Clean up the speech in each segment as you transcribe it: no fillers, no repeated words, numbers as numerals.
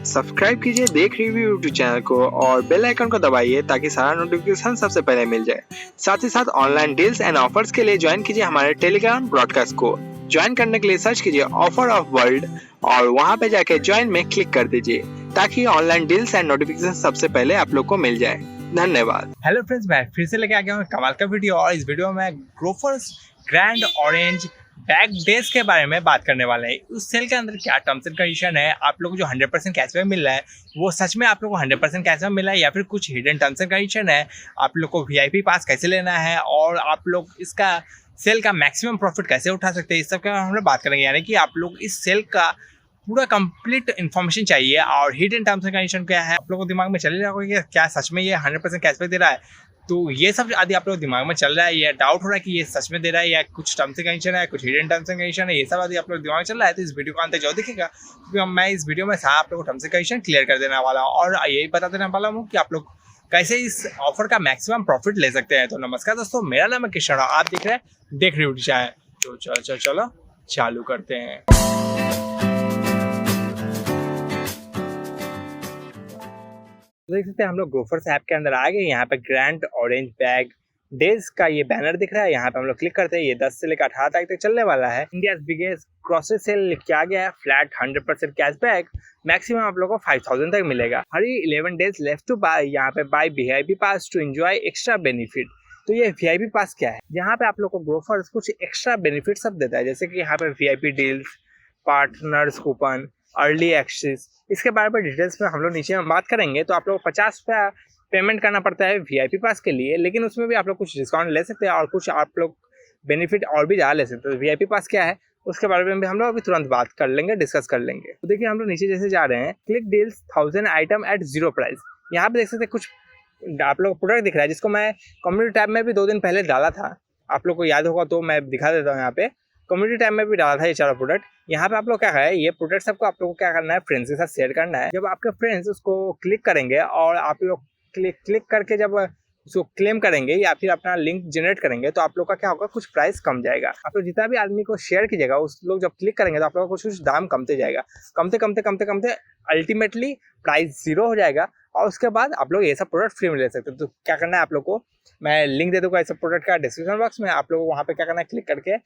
Subscribe कीजिए देख review YouTube channel को और बेल आइकन को दबाइए ताकि सारा नोटिफिकेशन सबसे पहले मिल जाए। साथ ही साथ ऑनलाइन डील्स एंड ऑफर्स के लिए ज्वाइन कीजिए हमारे टेलीग्राम ब्रॉडकास्ट को। ज्वाइन करने के लिए सर्च कीजिए ऑफर ऑफ वर्ल्ड और वहां पे जाके ज्वाइन में क्लिक कर दीजिए ताकि ऑनलाइन डील्स एंड नोटिफिकेशन सबसे पहले आप लोग को मिल जाए। धन्यवाद। हेलो फ्रेंड्स, मैं फिर से लेके आ गया हूँ कमाल का वीडियो और इस वीडियो में Grofers grand orange bag days के बारे में बात करने वाले हैं। उस सेल के अंदर क्या टर्म्स एंड कंडीशन है, आप लोगों को जो 100% कैशबैक मिल रहा है वो सच में आप लोगों को 100% कैशबैक मिला है या फिर कुछ हिडन टर्म्स एंड कंडीशन है, आप लोग को वीआईपी पास कैसे लेना है और आप लोग इसका सेल का मैक्सिमम प्रॉफिट कैसे उठा सकते हैं, इस सब के हम लोग बात करेंगे। यानी कि आप लोग इस सेल का पूरा कंप्लीट इन्फॉर्मेशन चाहिए और हिडन टर्म्स एंड कंडीशन क्या है, आप लोगों को दिमाग में चल रहा होगा कि क्या सच में ये 100% कैशबैक दे रहा है। तो ये सब आदि आप लोग दिमाग में चल रहा है, ये डाउट हो रहा है कि ये सच में दे रहा है या कुछ टर्म्स एंड कंडीशन है, कुछ हिडन टर्म्स एंड कंडीशन है, ये सब आदि आप लोग दिमाग में चल रहा है तो इस वीडियो को अंत जो दिखेगा क्योंकि मैं इस वीडियो में सारा आप लोग को टर्म्स एंड कंडीशन क्लियर कर देने वाला हूँ और यही बता देने वाला हूँ कि आप लोग कैसे इस ऑफर का मैक्सिमम प्रॉफिट ले सकते हैं। तो नमस्कार दोस्तों, मेरा नाम है किशन, आप देख रहे हैं देख रहे हो। तो चलो चालू करते हैं। देख सकते हैं हम लोग ग्रोफर्स ऐप के अंदर आ गए। यहाँ पे ग्रैंड ऑरेंज बैग डेज का ये बैनर दिख रहा है, यहाँ पे हम लोग क्लिक करते हैं। ये 10 से लेकर 18 तारीख तक चलने वाला है। इंडिया बिगेस्ट ग्रोसरी सेल किया गया है, फ्लैट 100% कैशबैक, मैक्सिमम आप लोगों को 5000 तक मिलेगा। हर 11 डेज लेफ्ट टू बाय, यहाँ पे buy VIP pass to enjoy extra benefit. तो ये वीआईपी पास क्या है, यहाँ पे आप लोग को ग्रोफर्स कुछ एक्स्ट्रा बेनिफिट सब देता है, जैसे कि यहाँ पे VIP deals, partners coupon, early access, इसके बारे में डिटेल्स में हम लोग नीचे में बात करेंगे। तो आप लोग 50 रुपया पेमेंट करना पड़ता है वीआईपी पास के लिए, लेकिन उसमें भी आप लोग कुछ डिस्काउंट ले सकते हैं और कुछ आप लोग बेनिफिट और भी ज़्यादा ले सकते हैं। तो वीआईपी पास क्या है उसके बारे में भी हम लोग अभी तुरंत बात कर लेंगे, डिस्कस कर लेंगे। तो देखिए हम लोग नीचे जैसे जा रहे हैं, click deals 1000 item at 0 price. यहाँ पे देख सकते हैं कुछ आप लोग प्रोडक्ट दिख रहा है जिसको मैं कम्युनिटी टैब में भी 2 दिन पहले डाला था, आप लोग को याद होगा तो मैं दिखा देता हूँ। यहाँ पे कम्युनिटी टैब में भी डाला था ये 4 प्रोडक्ट। यहाँ पे आप लोग क्या है, ये प्रोडक्ट सबको आप लोग को क्या करना है, फ्रेंड्स के साथ शेयर करना है। जब आपके फ्रेंड्स उसको क्लिक करेंगे और आप लोग क्लिक करके जब उसको क्लेम करेंगे या फिर अपना लिंक जनरेट करेंगे तो आप लोग का क्या होगा, कुछ प्राइस कम जाएगा। आप लोग जितना भी आदमी को शेयर कीजिएगा उस लोग जब क्लिक करेंगे तो आप लोग का कुछ दाम कमते जाएगा, कमते अल्टीमेटली प्राइस 0 हो जाएगा और उसके बाद आप लोग ये सब प्रोडक्ट फ्री में ले सकते हैं। तो क्या करना है आप लोग को, मैं लिंक दे दूंगा इस प्रोडक्ट का डिस्क्रिप्शन बॉक्स में, आप लोग वहाँ पे क्या करना है, क्लिक करके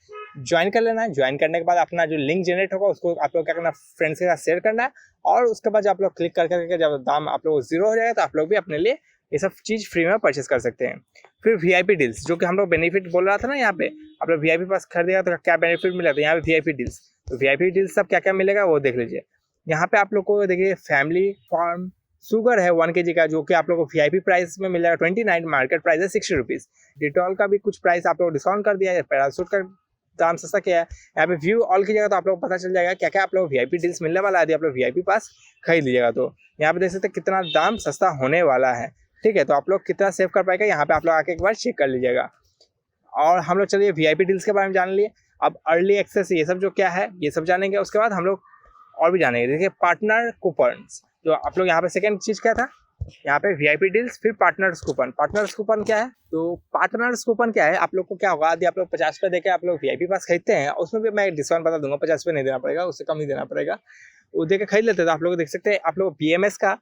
ज्वाइन कर लेना है। ज्वाइन करने के बाद अपना जो लिंक जनरेट होगा उसको आप लोग क्या करना है, फ्रेंड्स के साथ शेयर करना है और उसके बाद जब आप लोग क्लिक करके जब दाम आप लोग 0 हो जाएगा तो आप लोग भी अपने लिए ये सब चीज़ फ्री में परचेस कर सकते हैं। फिर वीआईपी डील्स, जो कि हम लोग बेनिफिट बोल रहा था ना, यहाँ पे आप लोग वीआईपी पास खरीदेगा तो क्या बेनिफिट मिलेगा, तो यहाँ पे वीआईपी डील्स, तो वीआईपी डील्स सब क्या क्या मिलेगा वो देख लीजिए। यहाँ पे आप लोग को देखिए फैमिली फार्म शुगर है 1 kg का, जो कि आप लोग को वीआईपी प्राइस में मिलेगा 29, मार्केट प्राइस है 60 रुपीज़। डिटॉल का भी कुछ प्राइस आप लोग डिस्काउंट कर दिया है, पैरासूट का दाम सस्ता किया है। यहाँ पे व्यू ऑल कीजिएगा तो आप लोग पता चल जाएगा क्या क्या आप लोग वीआईपी डील्स मिलने वाला है। यदि आप लोग वीआईपी पास खरीद लीजिएगा तो यहाँ पे देख सकते हैं कितना दाम सस्ता होने वाला है। ठीक है, तो आप लोग कितना सेव कर पाएगा यहाँ पे आप लोग आके एक बार चेक कर लीजिएगा। और हम लोग चलिए वीआईपी डील्स के बारे में जान लिए। अब अर्ली एक्सेस ये सब जो क्या है ये सब जानेंगे, उसके बाद हम लोग और भी जानेंगे। देखिए पार्टनर कूपन्स, जो आप लोग यहाँ पे सेकेंड चीज़ क्या था, यहाँ पे वीआईपी डील्स, फिर पार्टनर्स कूपन। पार्टनर्स कूपन क्या है, तो पार्टनर्स कूपन क्या है, आप लोग को क्या होगा, यदि आप लोग 50 रुपये देके आप लोग वीआईपी पास खरीदते हैं, उसमें भी मैं डिस्काउंट बता दूंगा, 50 रुपये नहीं देना पड़ेगा, उससे कम ही देना पड़ेगा, वो दे के खरीद लेते हैं। तो आप लोग देख सकते हैं आप लोग BMS का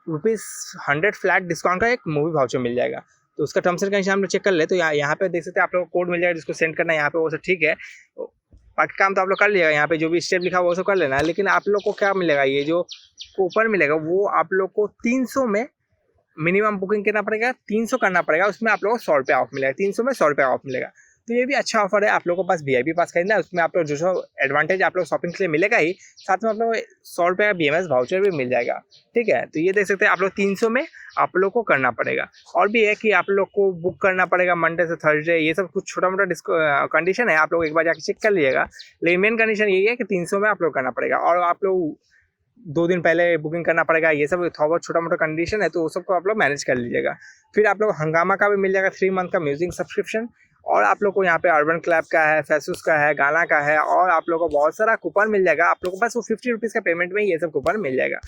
₹100 फ्लैट डिस्काउंट का एक मूवी वाउचर मिल जाएगा। तो उसका टर्म्स एंड कंडीशन हम लोग चेक कर ले, तो यहाँ पे देख सकते हैं आप लोग कोड मिल जाएगा जिसको सेंड करना है यहाँ पे, वो सब ठीक है। बाकी काम तो आप लोग कर लिएगा, यहाँ पे जो भी स्टेप लिखा है वो सब कर लेना है। लेकिन आप लोग को क्या मिलेगा, ये जो कूपन मिलेगा वो आप लोग को 300 में मिनिमम बुकिंग करना पड़ेगा, 300 करना पड़ेगा, उसमें आप लोगों को 100 रुपये ऑफ मिलेगा, 300 में 100 रुपये ऑफ मिलेगा। तो ये भी अच्छा ऑफर है। आप लोगों को पास वीआईपी पास खरीदना है, उसमें आप लोग जो एडवांटेज आप लोग शॉपिंग के लिए मिलेगा ही, साथ में आप लोग 100 रुपये का BMS वाउचर भी मिल जाएगा। ठीक है, तो ये देख सकते हैं आप लोग 300 में आप लोग को करना पड़ेगा। और भी है कि आप लोग को बुक करना पड़ेगा मंडे से थर्सडे, ये सब कुछ छोटा मोटा कंडीशन है, आप लोग एक बार जाकर चेक कर लीजिएगा। लेकिन मेन कंडीशन यही है कि 300 में आप लोग करना पड़ेगा और आप लोग 2 दिन पहले बुकिंग करना पड़ेगा। ये सब थोड़ा बहुत छोटा मोटा कंडीशन है, तो वो सबको आप लोग मैनेज कर लीजिएगा। फिर आप लोग हंगामा का भी मिल जाएगा 3 मंथ का म्यूजिक सब्सक्रिप्शन, और आप लोग को यहाँ पे अर्बन क्लैब का है, फेसूस का है, गाना का है, और आप लोग को बहुत सारा कूपन मिल जाएगा। आप लोग को बस वो 50 रुपीज़ का पेमेंट में ये सब कूपन मिल जाएगा।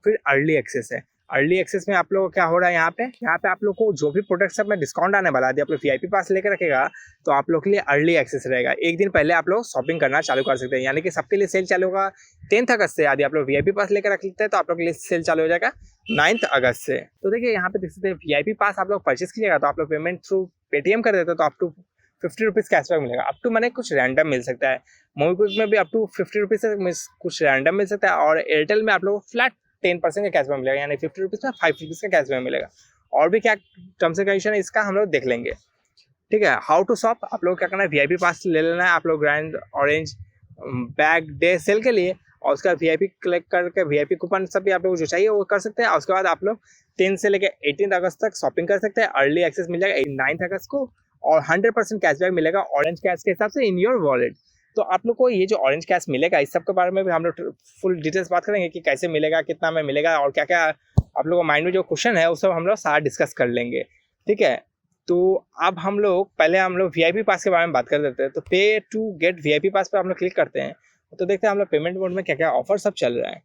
फिर अर्ली एक्सेस है, अर्ली एक्सेस में आप लोग को क्या हो रहा है, यहाँ पे आप लोग को जो भी प्रोडक्ट सब में डिस्काउंट आने वाला है, यदि आप लोग वीआईपी पास लेकर रखेगा तो आप लोग के लिए अर्ली एक्सेस रहेगा। एक दिन पहले आप लोग शॉपिंग करना चालू कर सकते हैं, यानी कि सबके लिए सेल चालू होगा 10 अगस्त से। यदि आप लोग वीआईपी पास लेकर रख लेते हैं तो आप लोग के लिए सेल चालू हो जाएगा 9 अगस्त से। तो देखिए यहाँ पे देख सकते हैं वीआईपी पास आप लोग परचेस कीजिएगा तो आप लोग पेमेंट थ्रू पेटीएम कर देते हो तो अप टू 50 रुपीज़ कैशबैक मिलेगा। अप टू मैंने कुछ रैंडम मिल सकता है, मोबीक्विक में भी अप टू 50 रुपीज़ से कुछ रैंडम मिल सकता है, और एयरटेल में आप लोग फ्लैट 10% का कैशबैक मिलेगा, यानी 50 रुपीज़ में 5 रुपीज़ का कैशबैक मिलेगा। और भी क्या टर्म्स एंड कंडीशन है इसका हम लोग देख लेंगे। ठीक है, हाउ टू शॉप, आप लोग क्या करना है, वीआईपी पास ले लेना है आप लोग grand orange bag day sale के लिए, और उसका वीआईपी कलेक्ट करके वीआईपी कूपन सब भी आप लोग जो चाहिए वो कर सकते हैं। और उसके बाद आप लोग 10 से लेकर 18 अगस्त तक शॉपिंग कर सकते हैं। अर्ली एक्सेस मिल जाएगा 9 अगस्त को, और 100% कैशबैक मिलेगा ऑरेंज कैश के हिसाब से इन योर वॉलेट। तो आप लोग को ये जो ऑरेंज कैश मिलेगा इस सब के बारे में भी हम लोग फुल डिटेल्स बात करेंगे कि कैसे मिलेगा, कितना में मिलेगा, और क्या क्या आप लोगों को माइंड में जो क्वेश्चन है वो सब हम लोग सारा डिस्कस कर लेंगे। ठीक है, तो अब हम लोग वीआईपी पास के बारे में बात कर देते हैं। तो पे टू गेट वीआईपी पास पर हम लोग क्लिक करते हैं तो देखते हैं हम लोग पेमेंट मोड में क्या क्या ऑफर सब चल रहा है।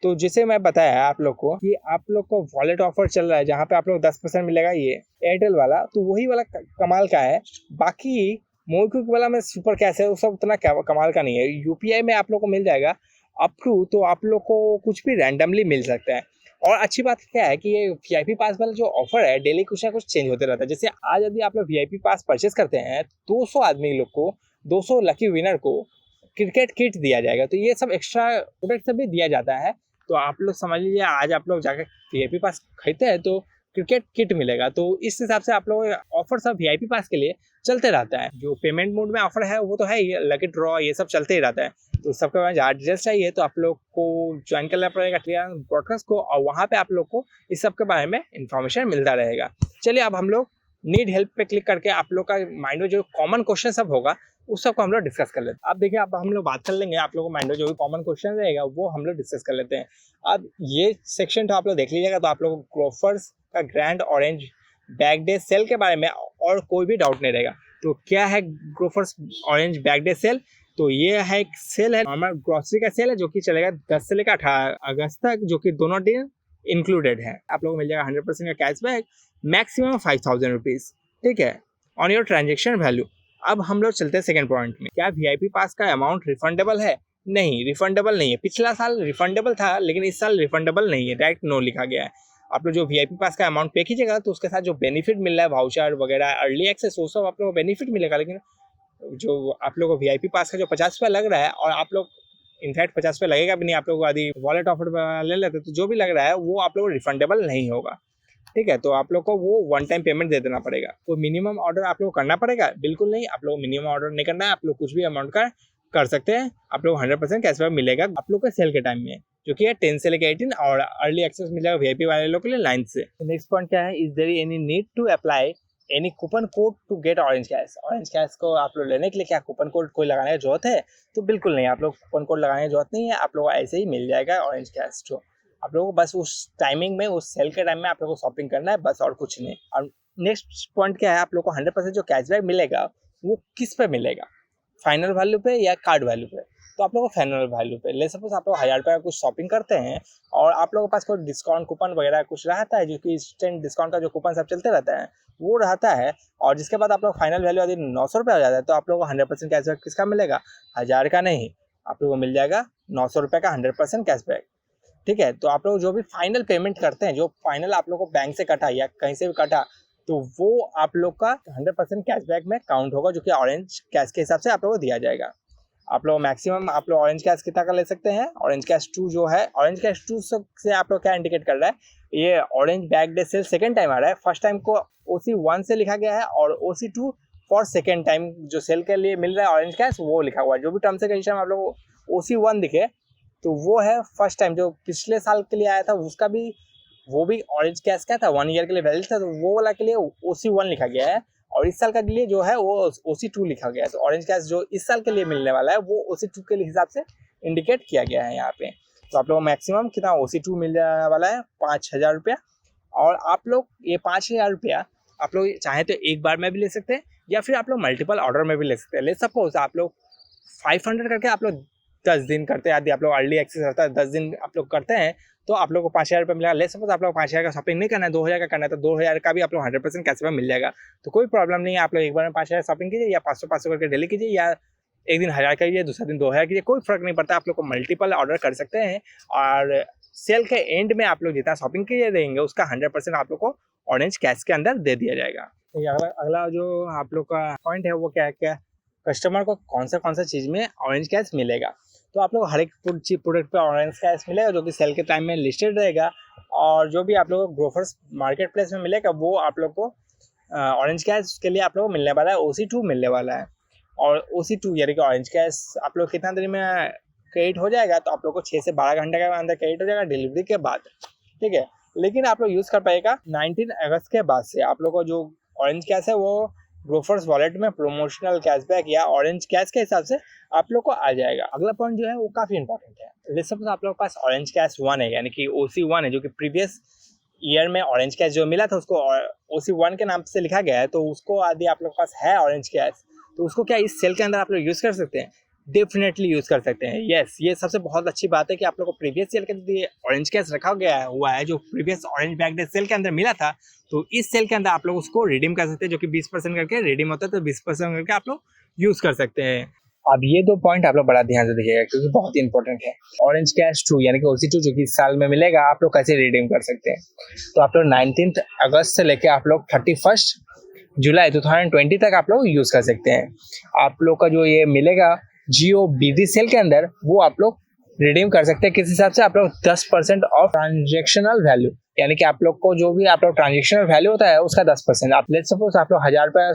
तो जैसे मैं बताया आप लोग को कि आप लोग को वॉलेट ऑफर चल रहा है जहाँ पे आप लोग 10% मिलेगा, ये एयरटेल वाला, तो वही वाला कमाल का है। बाकी मोबीक्विक वाला में सुपर कैश है वो सब उतना कमाल का नहीं है। यूपीआई में आप लोग को मिल जाएगा अप टू, तो आप लोग को कुछ भी रैंडमली मिल सकता है। और अच्छी बात क्या है कि ये वीआईपी पास वाला जो ऑफर है डेली कुछ ना कुछ चेंज होते रहता है। जैसे आज यदि आप लोग वीआईपी पास परचेस करते हैं 200 आदमी लोग को, 200 लकी विनर को क्रिकेट किट दिया जाएगा। तो ये सब एक्स्ट्रा प्रोडक्ट सब भी दिया जाता है। तो आप लोग समझ लीजिए आज आप लोग जाकर वीआईपी पास खरीदते हैं तो क्रिकेट किट मिलेगा। तो इस हिसाब से आप लोग ऑफर सब वीआईपी पास के लिए चलते रहता है। जो पेमेंट मोड में ऑफर है वो तो है ही, लकी ड्रॉ ये सब चलते ही रहता है। तो सबके बाद ज़्यादा डिटेल्स चाहिए तो आप लोग को ज्वाइन करना पड़ेगा ब्रॉडकास्ट को, और वहाँ पे आप लोग को इस सब के बारे में इंफॉर्मेशन मिलता रहेगा। चलिए अब हम लोग नीड हेल्प पे क्लिक करके आप लोग का माइंड में जो कॉमन क्वेश्चन सब होगा उस सब को हम लोग डिस्कस कर लेते हैं। अब देखिए अब हम लोग बात कर लेंगे, आप लोगों को माइंड में जो भी कॉमन क्वेश्चन रहेगा वो हम लोग डिस्कस कर लेते हैं। अब ये सेक्शन तो आप लोग देख लीजिएगा, तो आप लोग ग्रोफर्स का grand orange bag day sale के बारे में और कोई भी डाउट नहीं रहेगा। तो क्या है Grofers orange bag day sale? तो ये है एक सेल है, नॉर्मल ग्रोसरी का सेल है जो कि चलेगा 10 से लेकर 18 अगस्त तक, जो कि दोनों दिन इंक्लूडेड है। आप लोगों को मिल जाएगा 100% का कैशबैक, मैक्सिमम 5000 रुपीज़। ठीक है, ऑन योर ट्रांजेक्शन वैल्यू। अब हम लोग चलते हैं सेकंड पॉइंट में, क्या वीआईपी पास का अमाउंट रिफंडेबल है? नहीं, रिफंडेबल नहीं है। पिछला साल रिफंडेबल था लेकिन इस साल रिफंडेबल नहीं है, डायरेक्ट नो लिखा गया है। आप लोग जो वीआईपी पास का अमाउंट पे कीजिएगा तो उसके साथ जो बेनिफिट मिल रहा है, वाउचर वगैरह, अर्ली एक्सेस, वो सब आप लोगों को बेनिफिट मिलेगा। लेकिन जो आप लोगों को वीआईपी पास का जो 50 रुपये लग रहा है, और आप लोग इनफैक्ट 50 रुपये लगेगा भी नहीं, आप लोग यदि वॉलेट ऑफर ले लेते तो जो भी लग रहा है वो आप लोग रिफंडेबल नहीं होगा। ठीक है, तो आप लोग को वो वन टाइम पेमेंट दे देना पड़ेगा। तो मिनिमम ऑर्डर आप लोग करना पड़ेगा? बिल्कुल नहीं, आप लोग मिनिमम ऑर्डर नहीं करना है, आप लोग कुछ भी अमाउंट का कर सकते हैं। आप लोग 100% कैशबैक मिलेगा आप लोग के सेल के टाइम में, जो कि है 10 से लेकर 18, और अर्ली एक्सेस मिलेगा वीआईपी वाले लोग के लिए 9 से। नेक्स्ट पॉइंट क्या है, is there any need to apply any coupon code to get orange cash? Orange cash को आप लोग लेने के लिए क्या कूपन कोड कोई लगाने की जरूरत है? तो बिल्कुल नहीं, आप लोग कूपन कोड लगाने की जरूरत नहीं है, आप लोग ऐसे ही मिल जाएगा ऑरेंज कैश। जो आप लोगों को बस उस टाइमिंग में, उस सेल के टाइम में आप लोगों को शॉपिंग करना है, बस, और कुछ नहीं। और नेक्स्ट पॉइंट क्या है, आप लोग को 100% जो कैशबैक मिलेगा वो किस पे मिलेगा, फाइनल वैल्यू पे या कार्ड वैल्यू पे? तो आप लोग को फाइनल वैल्यू पे। ले सपोज आप लोग 1000 रुपये का कुछ शॉपिंग करते हैं और आप लोगों के पास कोई डिस्काउंट कूपन वगैरह कुछ रहता है, जो कि इंस्टेंट डिस्काउंट का जो कूपन सब चलते रहता है वो रहता है, और जिसके बाद आप लोग फाइनल वैल्यू यदि 900 रुपये हो जाता है तो आप लोगों को 100% कैशबैक किसका मिलेगा? 1000 का नहीं, आप लोगों को मिल जाएगा 900 रुपये का 100% कैशबैक। ठीक है, तो आप लोग जो भी फाइनल पेमेंट करते हैं, जो फाइनल आप लोग को बैंक से कटा या कहीं से भी कटा, तो वो आप लोग का 100% कैशबैक में काउंट होगा, जो कि ऑरेंज कैश के हिसाब से आप लोगों को दिया जाएगा। आप लोग मैक्सिमम आप लोग ऑरेंज कैश कितना का ले सकते हैं? ऑरेंज कैश 2 जो है, ऑरेंज कैश 2 से आप लोग क्या इंडिकेट कर रहा है, ये orange bag day sale second time आ रहा है। फर्स्ट टाइम को OC1 से लिखा गया है, और OC2 फॉर सेकंड टाइम जो सेल के लिए मिल रहा है ऑरेंज कैश वो लिखा हुआ है। जो भी टर्म्स एंड कंडीशन में आप लोग OC1 दिखे तो वो है फर्स्ट टाइम। जो पिछले साल के लिए आया था उसका भी, वो भी ऑरेंज कैश का था, 1 ईयर के लिए वैलिड था, तो वो वाला के लिए OC1 लिखा गया है, और इस साल का लिए जो है वो OC2 लिखा गया है। तो ऑरेंज कैश जो इस साल के लिए मिलने वाला है वो OC2 के हिसाब से इंडिकेट किया गया है यहाँ पे। तो आप लोग मैक्सिमम कितना OC2 मिल जाने वाला है? 5000 रुपया। और आप लोग ये 5000 रुपया आप लोग चाहे तो एक बार में भी ले सकते हैं, या फिर आप लोग मल्टीपल ऑर्डर में भी ले सकते हैं। ले सपोज आप लोग 500 करके आप लोग 10 दिन करते हैं, यदि आप लोग अर्ली एक्सेस रहता है 10 दिन आप लोग करते हैं तो आप लोग को 5,000 रुपये मिलेगा। ले सपोज आप लोग 5,000 का शॉपिंग नहीं करना है, 2,000 का करना है, तो 2,000 का भी आप लोग 100% कैशबैक मिल जाएगा। तो कोई प्रॉब्लम नहीं है, आप लोग एक बार में 5,000 शॉपिंग कीजिए या 500 करके डेली कीजिए, या एक दिन 1,000 कीजिए, दूसरा दिन 2,000 कीजिए, कोई फर्क नहीं पड़ता। आप लोग को मल्टीपल ऑर्डर कर सकते हैं और सेल के एंड में आप लोग जितना शॉपिंग कीजिए देंगे उसका 100% आप लोग को ऑरेंज कैश के अंदर दे दिया जाएगा। अगला जो आप लोग का पॉइंट है वो क्या है, क्या कस्टमर को कौन सा चीज़ में ऑरेंज कैश मिलेगा। तो आप लोग हर एक प्रोडक्ट पे ऑरेंज कैश मिलेगा जो कि सेल के टाइम में लिस्टेड रहेगा, और जो भी आप लोग को ग्रोफर्स मार्केट प्लेस में मिलेगा वो आप लोग को ऑरेंज कैश के लिए आप लोग को मिलने वाला है OC2 मिलने वाला है। और OC2 यानी कि ऑरेंज कैश आप लोग कितना देर में क्रेडिट हो जाएगा, तो आप लोग को 6 से 12 घंटे के अंदर क्रेडिट हो जाएगा डिलीवरी के बाद, ठीक है। लेकिन आप लोग यूज़ कर पाएगा 19 अगस्त के बाद से। आप लोग को जो ऑरेंज कैश है वो ग्रोफर्स वॉलेट में प्रोमोशनल कैशबैक या ऑरेंज कैश के हिसाब से आप लोग को आ जाएगा। अगला पॉइंट जो है वो काफ़ी इंपॉर्टेंट है। लेट्स सपोज आप लोग के पास ऑरेंज कैश 1 है, यानी कि OC1 है, जो कि प्रीवियस ईयर में ऑरेंज कैश जो मिला था उसको OC1 के नाम से लिखा गया है। तो उसको यदि आप लोग के पास है ऑरेंज कैश, तो उसको क्या इस सेल के अंदर आप लोग यूज़ कर सकते हैं? डेफिनेटली यूज़ कर सकते हैं। यस, ये सबसे बहुत अच्छी बात है कि आप लोग को प्रीवियस सेल के अंदर ऑरेंज कैश रखा गया हुआ है, जो previous orange bag day sale के अंदर मिला था। तो इस सेल के अंदर आप लोग उसको रिडीम कर सकते हैं, जो कि 20% करके रिडीम होता है, तो 20% करके आप लोग यूज़ कर सकते हैं। अब ये 2 पॉइंट आप लोग बड़ा ध्यान से देखिएगा क्योंकि बहुत ही इंपॉर्टेंट है। ऑरेंज कैश 2 यानी कि OC2 जो कि इस साल में मिलेगा, आप लोग कैसे रिडीम कर सकते हैं। तो आप लोग 19 अगस्त से लेकर आप लोग 31 जुलाई 2020 तक आप लोग यूज़ कर सकते हैं। आप लोग का जो ये मिलेगा GOBD सेल के अंदर वो आप लोग रिडीम कर सकते हैं। किस हिसाब से? आप लोग 10% ऑफ ट्रांजेक्शनल वैल्यू, यानी कि आप लोग को जो भी आप लोग ट्रांजेक्शनल वैल्यू होता है उसका 10%। आप लेट्स सपोज आप लोग 1,000 रुपये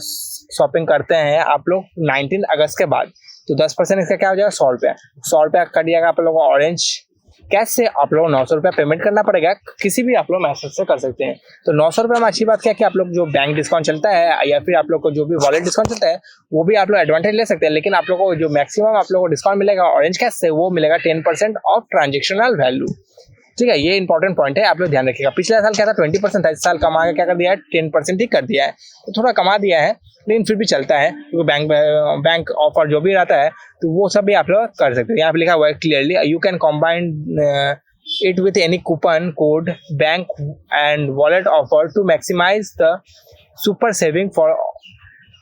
शॉपिंग करते हैं आप लोग 19 अगस्त के बाद, तो 10% इसका क्या हो जाएगा? 100 रुपये। 100 रुपये कट जाएगा आप लोगों को ऑरेंज कैश से। आप लोग 900 रुपये पेमेंट करना पड़ेगा, किसी भी आप लोग मैसेज से कर सकते हैं। तो 900 रुपये में अच्छी बात क्या है कि आप लोग जो बैंक डिस्काउंट चलता है या फिर आप लोग को जो भी वॉलेट डिस्काउंट चलता है वो भी आप लोग एडवांटेज ले सकते हैं। लेकिन आप लोग को जो मैक्सिमम आप लोग को डिस्काउंट मिलेगा ऑरेंज कैश से वो मिलेगा 10% ऑफ ट्रांजेक्शनल वैल्यू, ठीक है। ये इंपॉर्टेंट पॉइंट है, आप लोग ध्यान रखिएगा। पिछले साल क्या था 20% था, इस साल कमा के क्या कर दिया है 10% ही कर दिया है। तो थोड़ा कमा दिया है लेकिन फिर भी चलता है क्योंकि बैंक ऑफर जो भी रहता है तो वो सब भी आप लोग कर सकते हैं। यहाँ पे लिखा हुआ है clearly, you can combine it with any coupon code bank and wallet offer to maximize the super saving for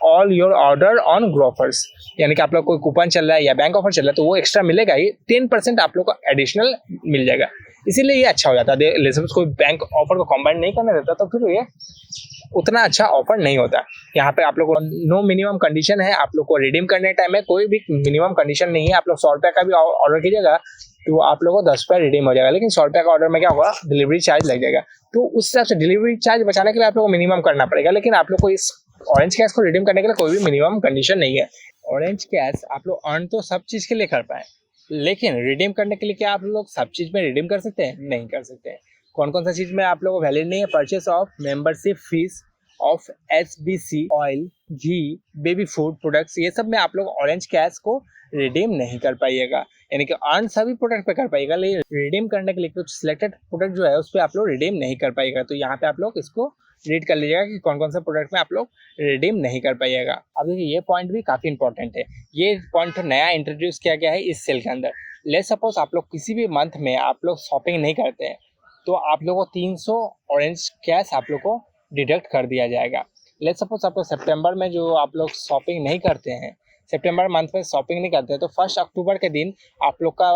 all your order on Grofers। यानी कि आप लोग कोई कूपन चल रहा है या बैंक ऑफर चल रहा है तो वो एक्स्ट्रा मिलेगा ही, 10% आप लोग को एडिशनल मिल जाएगा। इसीलिए ये अच्छा हो जाता है। लेकिन कोई बैंक ऑफर को कॉम्बाइन नहीं करना रहता तो फिर ये उतना अच्छा ऑफर नहीं होता। यहाँ पे आप लोग को नो मिनिमम कंडीशन है, आप लोग को रिडीम करने टाइम में कोई भी मिनिमम कंडीशन नहीं है। आप लोग 100 रुपये का भी ऑर्डर कीजिएगा तो आप लोगों को 10 रुपये रिडीम हो जाएगा। लेकिन 100 रुपये का ऑर्डर में क्या होगा, डिलीवरी चार्ज लग जाएगा। तो उस हिसाब से डिलीवरी चार्ज बचाने के लिए आप लोग को मिनिमम करना पड़ेगा। लेकिन आप लोग को इस ऑरेंज कैश को रिडीम करने के लिए कोई भी मिनिमम कंडीशन नहीं है। ऑरेंज कैश आप लोग अर्न तो सब चीज़ के लिए कर पाए, लेकिन रिडीम करने के लिए क्या आप लोग सब चीज़ में रिडीम कर सकते हैं? नहीं कर सकते हैं। कौन कौन सा चीज़ में आप लोगों को वैलिड नहीं है? Purchase of membership fees of SBC oil, ghee, baby food products, ये सब में आप लोग ऑरेंज कैश को रिडीम नहीं कर पाइएगा। यानी कि अर्न सभी प्रोडक्ट पे कर पाइएगा, लेकिन रिडीम करने के लिए कुछ सिलेक्टेड प्रोडक्ट जो है उस पर आप लोग रिडीम नहीं कर पाइएगा। तो यहाँ पे आप लोग इसको रीड कर लीजिएगा कि कौन कौन सा प्रोडक्ट में आप लोग रिडीम नहीं कर पाइएगा। अब देखिए ये पॉइंट भी काफ़ी इंपॉर्टेंट है। ये पॉइंट नया इंट्रोड्यूस किया गया है इस सेल के अंदर। लेट सपोज आप लोग किसी भी मंथ में आप लोग शॉपिंग नहीं करते हैं तो आप लोग को 300 ऑरेंज कैश आप लोग को डिडक्ट कर दिया जाएगा। लेट सपोज आप लोग सितंबर में जो आप लोग शॉपिंग नहीं करते हैं, सितंबर मंथ में शॉपिंग नहीं करते हैं, तो 1 अक्टूबर के दिन आप लोग का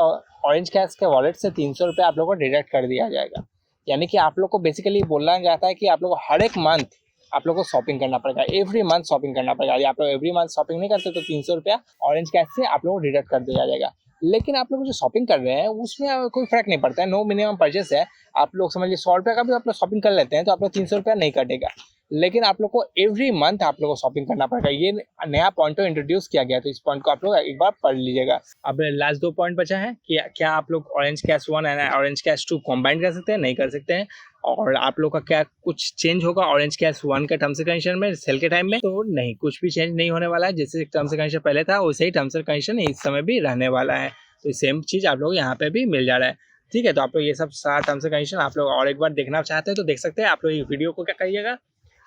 ऑरेंज कैश के वॉलेट से 300 रुपये आप लोग को डिडक्ट कर दिया जाएगा। यानी कि आप लोग को बेसिकली बोलना जाता है कि आप लोग को हर एक मंथ आप लोग को शॉपिंग करना पड़ेगा, एवरी मंथ शॉपिंग करना पड़ेगा। यदि आप लोग एवरी मंथ शॉपिंग नहीं करते तो 300 रुपया ऑरेंज कैश से आप लोग को डिडक्ट कर दिया जाएगा। लेकिन आप लोग जो शॉपिंग कर रहे हैं उसमें कोई फर्क नहीं पड़ता है, नो मिनिमम परचेस है। आप लोग समझिए 100 रुपये का भी आप लोग शॉपिंग कर लेते हैं तो आप लोग 300 रुपया नहीं कटेगा। लेकिन आप लोग को एवरी मंथ आप लोग को शॉपिंग करना पड़ेगा। ये नया पॉइंट तो इंट्रोड्यूस किया गया, तो इस पॉइंट को आप लोग एक बार पढ़ लीजिएगा। अब लास्ट 2 पॉइंट बचा है कि क्या आप लोग orange cash 1 and orange cash 2 combine कर सकते हैं? नहीं कर सकते हैं। और आप लोग का क्या कुछ चेंज होगा ऑरेंज कैश 1 के टर्म्स एंड कंडीशन में सेल के टाइम में? तो नहीं, कुछ भी चेंज नहीं होने वाला है। जैसे टर्म्स एंड कंडीशन पहले था वैसे ही टर्म्स एंड कंडीशन इस समय भी रहने वाला है। तो सेम चीज़ आप लोग यहाँ पे भी मिल जा रहा है, ठीक है। तो आप लोग ये सब सारा टर्म्स एंड कंडीशन आप लोग और एक बार देखना चाहते हैं तो देख सकते हैं। आप लोग ये वीडियो को क्या करिएगा,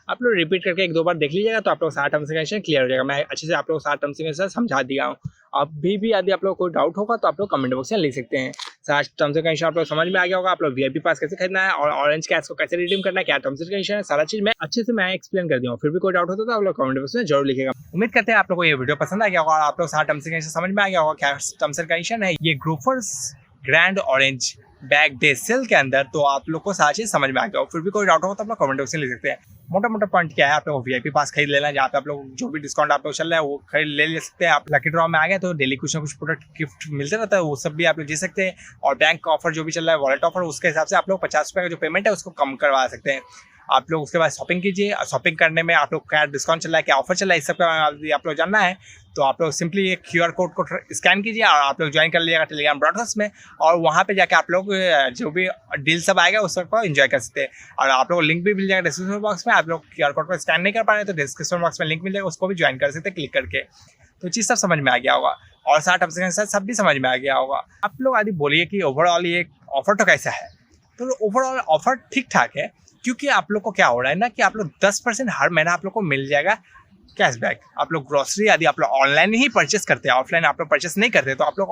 आप लोग रिपीट करके 1-2 बार देख लीजिएगा तो आप लोग सारा टर्म्स एंड कंडीशन क्लियर हो जाएगा। मैं अच्छे से आप लोग सारा टर्म्स एंड कंडीशन समझा दिया हूँ। अभी भी यदि आप लोग कोई डाउट होगा तो आप लोग कमेंट बॉक्स में लिख सकते हैं। सारा टर्म्स एंड कंडीशन आप लोग समझ में आ गया होगा। आप लोग वीआईपी पास कैसे खरीदना है और ऑरेंज कैश को कैसे रिडीम करना है, क्या टर्म्स एंड कंडीशन है, सारा चीज मैं अच्छे से एक्सप्लेन कर दिया हूँ। फिर भी कोई डाउट होता तो आप लोग कमेंट बॉक्स में जरूर लिखेगा। उम्मीद करते हैं आप लोग को ये वीडियो पसंद आ गया होगा और आप लोग सारा टर्म्स एंड कंडीशन समझ में आ गया होगा, क्या टर्म्स एंड कंडीशन है ये Grofers grand orange bag day sale के अंदर। तो आप लोग को सारा चीज समझ में आ गया हो। फिर भी कोई डाउट होगा तो आप लोग कमेंट बॉक्स में लिख सकते हैं। मोटा मोटा पॉइंट क्या है, आप लोग वीआईपी पास खरीद लेना, जहाँ पे आप लोग जो भी डिस्काउंट आप लोग चल रहा है वो खरीद ले सकते हैं। आप लकी ड्रॉ में आ गए तो डेली कुछ ना कुछ प्रोडक्ट गिफ्ट मिलते रहता है, वो सब भी आप लोग जीत सकते हैं। और बैंक ऑफर जो भी चल रहा है, वॉलेट ऑफर, उसके हिसाब से आप लोग 50 रुपये का जो पेमेंट है उसको कम करवा सकते हैं। आप लोग उसके बाद शॉपिंग कीजिए। शॉपिंग करने में आप लोग क्या डिस्काउंट चल रहा है, क्या ऑफर चल रहा है, इस सब का आप लोग जानना है तो आप लोग सिंपली एक QR कोड को स्कैन कीजिए और आप लोग ज्वाइन कर लीजिएगा टेलीग्राम ब्रॉडकास्ट में। और वहाँ पे जाके आप लोग जो भी डील सब आएगा उस सबको एंजॉय कर सकते हैं। और आप लोग लिंक भी मिल जाएगा डिस्क्रिप्शन बॉक्स में। आप लोग QR कोड को स्कैन नहीं कर पा रहे तो डिस्क्रिप्शन बॉक्स में लिंक मिल जाएगा, उसको भी ज्वाइन कर सकते हैं क्लिक करके। तो चीज़ सब समझ में आ गया होगा और सारा टर्म्स एंड कंडीशन सब भी समझ में आ गया होगा। आप लोग आदि बोलिए कि ओवरऑल ये ऑफर तो कैसा है, तो ओवरऑल ऑफर ठीक ठाक है। क्योंकि आप लोग को क्या हो रहा है ना कि आप लोग 10% हर महीना आप लोग को मिल जाएगा कैशबैक। आप लोग ग्रोसरी यदि आप लोग ऑनलाइन ही परचेस करते हैं, ऑफलाइन आप लोग परचेस नहीं करते, तो आप लोग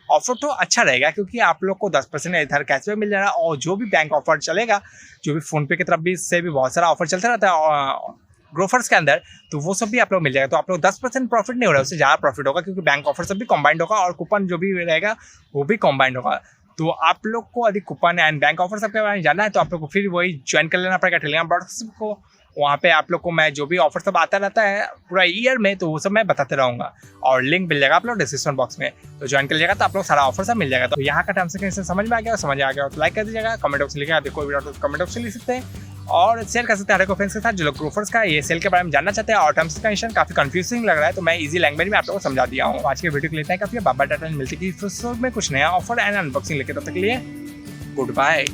ऑफर तो अच्छा रहेगा क्योंकि आप लोग को 10% इधर कैशबैक मिल जाएगा। और जो भी बैंक ऑफर चलेगा, जो भी फ़ोनपे की तरफ भी से भी बहुत सारा ऑफर चलता रहता है ग्रोफर्स के अंदर, तो वो सब भी आप लोग मिल जाएगा। तो आप लोग 10% प्रॉफिट नहीं हो रहा है, उससे ज़्यादा प्रॉफिट होगा क्योंकि बैंक ऑफर सब भी कॉम्बाइंड होगा और कूपन जो भी रहेगा वो भी कॉम्बाइंड होगा। तो आप लोग को यदि कूपन एंड बैंक ऑफर सबके बारे में जानना है तो आप लोग को फिर वही ज्वाइन कर लेना पड़ेगा टेलीग्राम ब्रॉडकास्ट को। वहाँ पे आप लोग को मैं जो भी ऑफर सब आता रहता है पूरा ईयर में, तो वो सब मैं बताते रहूँगा और लिंक मिल जाएगा आप लोग डिस्क्रिप्शन बॉक्स में। तो ज्वाइन कर लीजिएगा तो आप लोग सारा ऑफर सब मिल जाएगा। तो यहाँ का टर्म्स एंड कंडीशन समझ में आ गया तो लाइक कर दीजिएगा, कमेंट बॉक्स में लिखिएगा, कोई भी कमेंट बॉक्स में लिख सकते हैं और शेयर कर सकते हैं हर एक फ्रेंड्स के साथ जो लोग ग्रोफर्स का ये सेल के बारे में जानना चाहते हैं। और टर्म्स एंड कंडीशन काफी कंफ्यूजिंग लग रहा है तो मैं इजी लैंग्वेज में आप लोगों को समझा दिया हूँ। आज के वीडियो के लिए इतना काफी, बाबा टाटा मिलती है में कुछ नया ऑफर एंड अनबॉक्सिंग लेके, तब तक के लिए गुड बाय।